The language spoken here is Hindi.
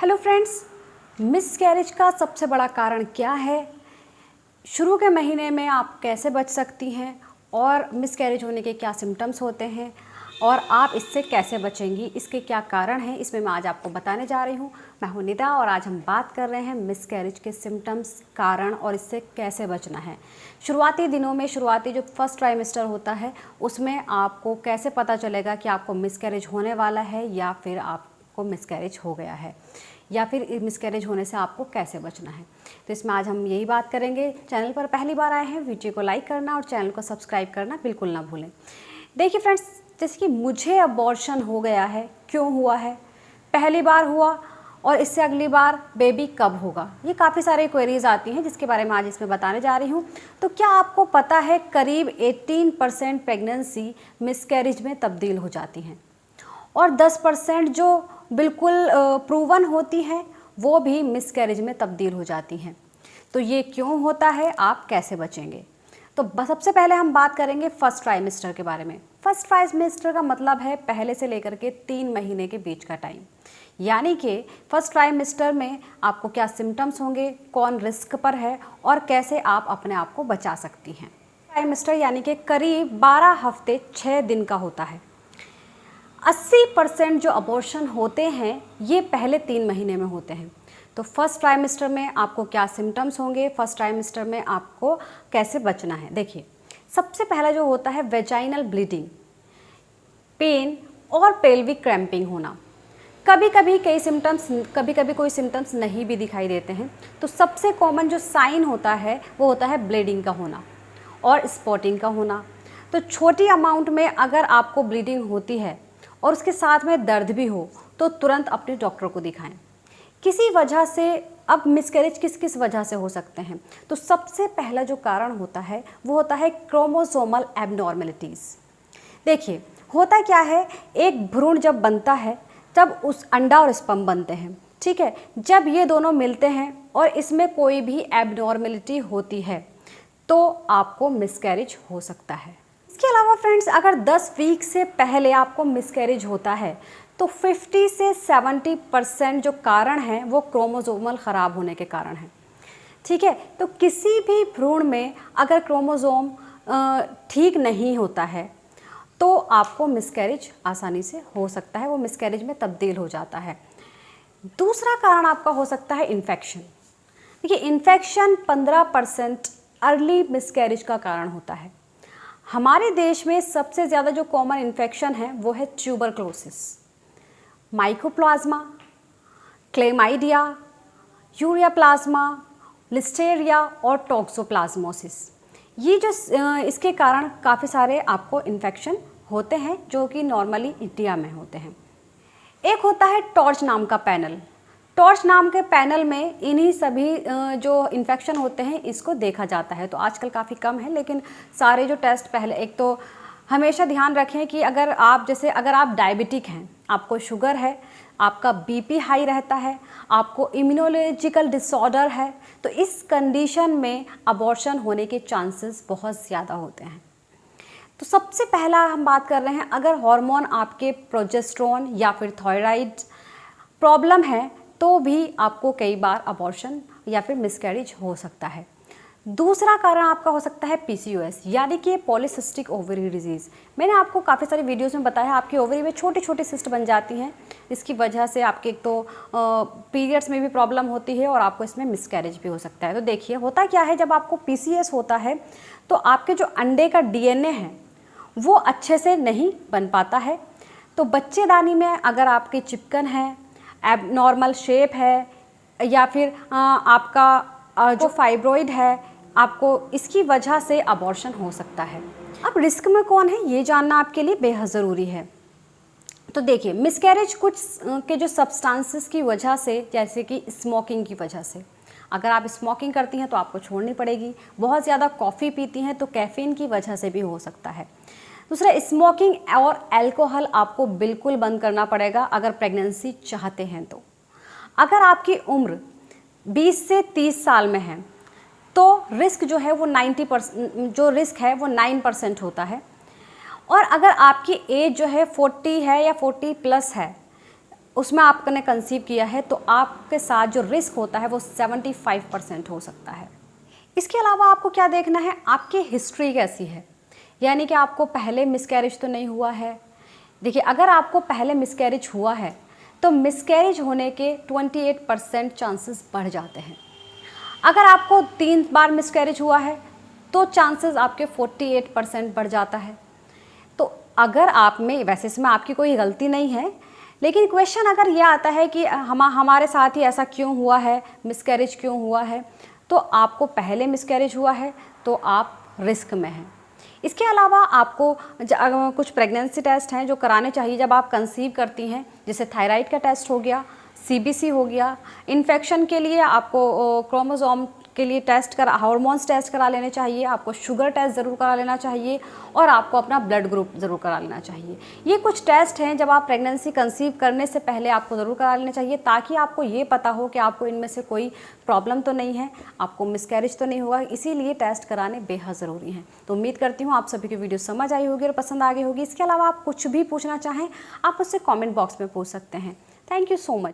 हेलो फ्रेंड्स, मिसकैरेज का सबसे बड़ा कारण क्या है, शुरू के महीने में आप कैसे बच सकती हैं और मिसकैरेज होने के क्या सिम्टम्स होते हैं और आप इससे कैसे बचेंगी, इसके क्या कारण हैं, इसमें मैं आज आपको बताने जा रही हूँ। मैं हूँ निदा और आज हम बात कर रहे हैं मिसकैरेज के सिम्टम्स, कारण और इससे कैसे बचना है। शुरुआती दिनों में, शुरुआती जो फर्स्ट ट्राइमेस्टर होता है उसमें आपको कैसे पता चलेगा कि आपको मिसकैरेज होने वाला है या फिर आपको मिसकैरेज हो गया है, या फिर मिसकैरेज होने से आपको कैसे बचना है। तो इसमें आज हम यही बात करेंगे। चैनल पर पहली बार आए हैं, वीडियो को लाइक करना और चैनल को सब्सक्राइब करना बिल्कुल ना भूलें। देखिए फ्रेंड्स, जैसे कि मुझे अबॉर्शन हो गया है, क्यों हुआ है, पहली बार हुआ और इससे अगली बार बेबी कब होगा, ये काफ़ी सारे क्वेरीज आती हैं जिसके बारे में आज इसमें बताने जा रही हूँ। तो क्या आपको पता है करीब 18% प्रेगनेंसी मिसकैरेज में तब्दील हो जाती हैं और 10% जो बिल्कुल प्रूवन होती हैं वो भी मिसकैरेज में तब्दील हो जाती हैं। तो ये क्यों होता है, आप कैसे बचेंगे? तो सबसे पहले हम बात करेंगे फर्स्ट ट्राइमेस्टर के बारे में। फर्स्ट ट्राइमेस्टर का मतलब है पहले से लेकर के 3 महीने के बीच का टाइम, यानी कि फर्स्ट ट्राइमेस्टर में आपको क्या सिम्टम्स होंगे, कौन रिस्क पर है और कैसे आप अपने आप को बचा सकती हैं। ट्राइमेस्टर यानी कि करीब 12 हफ्ते 6 दिन का होता है। 80% जो अबॉर्शन होते हैं ये पहले 3 महीने में होते हैं। तो फर्स्ट ट्राइमेस्टर में आपको क्या सिम्टम्स होंगे, फर्स्ट ट्राइमेस्टर में आपको कैसे बचना है। देखिए, सबसे पहला जो होता है वेजाइनल ब्लीडिंग, पेन और पेल्विक क्रैम्पिंग होना। कभी कभी कोई सिम्टम्स नहीं भी दिखाई देते हैं। तो सबसे कॉमन जो साइन होता है वो होता है ब्लीडिंग का होना और स्पॉटिंग का होना। तो छोटी अमाउंट में अगर आपको ब्लीडिंग होती है और उसके साथ में दर्द भी हो तो तुरंत अपने डॉक्टर को दिखाएं। किसी वजह से, अब मिसकैरेज किस किस वजह से हो सकते हैं, तो सबसे पहला जो कारण होता है वो होता है क्रोमोसोमल एबनॉर्मेलिटीज़। देखिए, होता क्या है, एक भ्रूण जब बनता है तब उस अंडा और स्पर्म बनते हैं, ठीक है। जब ये दोनों मिलते हैं और इसमें कोई भी एबनॉर्मेलिटी होती है तो आपको मिसकैरेज हो सकता है। इसके अलावा फ्रेंड्स, अगर 10 वीक से पहले आपको मिसकैरेज होता है तो 50 से 70% जो कारण हैं वो क्रोमोसोमल ख़राब होने के कारण हैं, ठीक है। तो किसी भी भ्रूण में अगर क्रोमोसोम ठीक नहीं होता है तो आपको मिसकैरेज आसानी से हो सकता है, वो मिसकैरेज में तब्दील हो जाता है। दूसरा कारण आपका हो सकता है इन्फेक्शन। देखिए, इन्फेक्शन 15% अर्ली मिसकैरेज का कारण होता है। हमारे देश में सबसे ज़्यादा जो कॉमन इन्फेक्शन है वो है tuberculosis, mycoplasma, chlamydia, urea plasma, Listeria और टॉक्सोप्लाज्मोसिस। ये जो इसके कारण काफ़ी सारे आपको इन्फेक्शन होते हैं जो कि नॉर्मली इंडिया में होते हैं। एक होता है टॉर्च नाम का पैनल। टॉर्च नाम के पैनल में इन्हीं सभी जो इन्फेक्शन होते हैं इसको देखा जाता है। तो आजकल काफ़ी कम है, लेकिन सारे जो टेस्ट पहले, एक तो हमेशा ध्यान रखें कि अगर आप डायबिटिक हैं, आपको शुगर है, आपका बीपी हाई रहता है, आपको इम्यूनोलॉजिकल डिसऑर्डर है, तो इस कंडीशन में अबॉर्शन होने के चांसेस बहुत ज़्यादा होते हैं। तो सबसे पहला हम बात कर रहे हैं, अगर हार्मोन आपके प्रोजेस्टेरोन या फिर थायराइड प्रॉब्लम है तो भी आपको कई बार अबॉर्शन या फिर मिसकैरेज हो सकता है। दूसरा कारण आपका हो सकता है पीसीओएस, यानी कि पॉलीसिस्टिक ओवरी डिजीज़। मैंने आपको काफ़ी सारी वीडियोस में बताया, आपकी ओवरी में छोटी छोटी सिस्ट बन जाती हैं। इसकी वजह से आपके एक तो पीरियड्स में भी प्रॉब्लम होती है और आपको इसमें मिसकैरेज भी हो सकता है। तो देखिए, होता क्या है, जब आपको पीसीओएस होता है तो आपके जो अंडे का डीएनए है वो अच्छे से नहीं बन पाता है। तो बच्चेदानी में अगर आपकी चिपकन है, एबनॉर्मल शेप है, या फिर आपका जो फाइब्रॉइड है, आपको इसकी वजह से अबॉर्शन हो सकता है। अब रिस्क में कौन है ये जानना आपके लिए बेहद ज़रूरी है। तो देखिए, मिसकैरेज कुछ के जो सब्सटेंसेस की वजह से, जैसे कि स्मोकिंग की वजह से, अगर आप स्मोकिंग करती हैं तो आपको छोड़नी पड़ेगी। बहुत ज़्यादा कॉफ़ी पीती हैं तो कैफ़ीन की वजह से भी हो सकता है। दूसरा, स्मोकिंग और अल्कोहल आपको बिल्कुल बंद करना पड़ेगा अगर प्रेगनेंसी चाहते हैं तो। अगर आपकी उम्र 20 से 30 साल में है तो रिस्क जो है वो 9% होता है। और अगर आपकी एज जो है 40 है या 40 प्लस है उसमें आपने कंसीव किया है तो आपके साथ जो रिस्क होता है वो 75% हो सकता है। इसके अलावा आपको क्या देखना है, आपकी हिस्ट्री कैसी है, यानी कि आपको पहले मिसकैरेज तो नहीं हुआ है। देखिए, अगर आपको पहले मिसकैरेज हुआ है तो मिसकैरेज होने के 28% चांसेस बढ़ जाते हैं। अगर आपको 3 बार मिसकैरेज हुआ है तो चांसेस आपके 48% बढ़ जाता है। तो अगर आप में, वैसे इसमें आपकी कोई गलती नहीं है, लेकिन क्वेश्चन अगर ये आता है कि हमारे साथ ही ऐसा क्यों हुआ है, मिसकैरेज क्यों हुआ है, तो आपको पहले मिसकैरेज हुआ है तो आप रिस्क में हैं। इसके अलावा आपको कुछ प्रेगनेंसी टेस्ट हैं जो कराने चाहिए जब आप कंसीव करती हैं, जैसे थायराइड का टेस्ट हो गया, सीबीसी हो गया। इन्फेक्शन के लिए आपको क्रोमोसोम के लिए हार्मोन्स टेस्ट करा लेने चाहिए, आपको शुगर टेस्ट ज़रूर करा लेना चाहिए और आपको अपना ब्लड ग्रुप ज़रूर करा लेना चाहिए। ये कुछ टेस्ट हैं जब आप प्रेगनेंसी कंसीव करने से पहले आपको ज़रूर करा लेना चाहिए, ताकि आपको ये पता हो कि आपको इनमें से कोई प्रॉब्लम तो नहीं है, आपको मिसकैरेज तो नहीं हुआ। इसीलिए टेस्ट कराने बेहद ज़रूरी हैं। तो उम्मीद करती हूँ आप सभी की वीडियो समझ आई होगी और पसंद आ गई होगी। इसके अलावा आप कुछ भी पूछना चाहें आप मुझसे कॉमेंट बॉक्स में पूछ सकते हैं। Thank you so much.